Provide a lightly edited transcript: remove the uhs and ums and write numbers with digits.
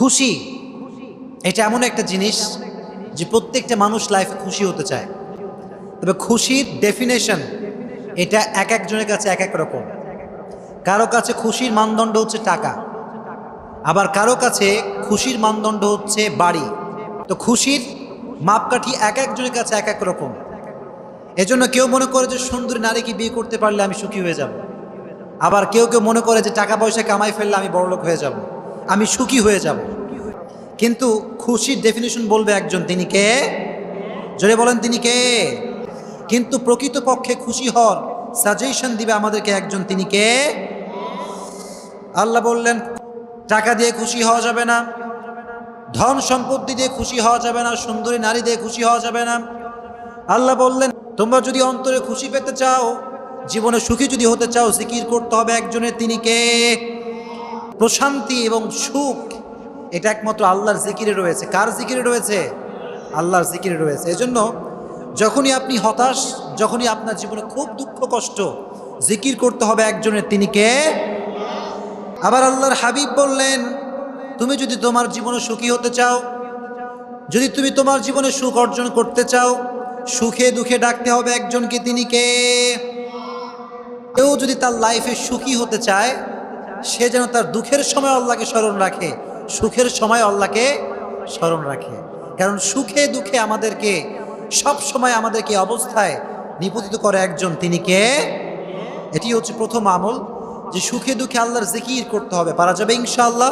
খুশি এটা এমন একটা জিনিস যে প্রত্যেকটা মানুষ লাইফে খুশি হতে চায়, তবে খুশির ডেফিনেশন এটা এক একজনের কাছে এক এক রকম। কারো কাছে খুশির মানদণ্ড হচ্ছে টাকা, আবার কারো কাছে খুশির মানদণ্ড হচ্ছে বাড়ি। তো খুশির মাপকাঠি এক একজনের কাছে এক এক রকম। এজন্য কেউ মনে করে যে সুন্দরী নারীকে বিয়ে করতে পারলে আমি সুখী হয়ে যাব, আবার কেউ কেউ মনে করে যে টাকা পয়সা কামাই ফেললে আমি বড়লোক হয়ে যাব, আমি সুখী হয়ে যাব। কিন্তু খুশির ডেফিনেশন বলবে একজন, তিনি কে? জোরে বলেন, তিনি কে? কিন্তু প্রকৃতপক্ষে খুশি হওয়ার সাজেশন দিবে আমাদেরকে একজন, তিনি কে? আল্লাহ বললেন টাকা দিয়ে খুশি হওয়া যাবে না, ধন সম্পত্তি দিয়ে খুশি হওয়া যাবে না, সুন্দরী নারী দিয়ে খুশি হওয়া যাবে না। আল্লাহ বললেন তোমরা যদি অন্তরে খুশি পেতে চাও, জীবনে সুখী যদি হতে চাও, জিকির করতে হবে একজনের, তিনি কে? প্রশান্তি এবং সুখ এটা একমাত্র আল্লাহর জিকিরে রয়েছে। কার জিকিরে রয়েছে? আল্লাহর জিকিরে রয়েছে। এজন্য যখনই আপনি হতাশ, যখনই আপনার জীবনে খুব দুঃখ কষ্ট, জিকির করতে হবে একজনের, তিনি কে? আবার আল্লাহর হাবিব বললেন তুমি যদি তোমার জীবনে সুখী হতে চাও, যদি তুমি তোমার জীবনে সুখ অর্জন করতে চাও, সুখে দুঃখে ডাকতে হবে একজনকে, তিনি কে? কেউ যদি তার লাইফে সুখী হতে চায়, সে যেন তার দুঃখের সময় আল্লাহকে স্মরণ রাখে, সুখের সময় আল্লাহকে স্মরণ রাখে। কারণ সুখে দুঃখে আমাদেরকে সব সময় আমাদেরকে অবস্থায় নিপতিত করে একজন, তিনি কে? এটি হচ্ছে প্রথম আমল, যে সুখে দুঃখে আল্লাহর জিকির করতে হবে। পারা যাবে ইনশাআল্লাহ।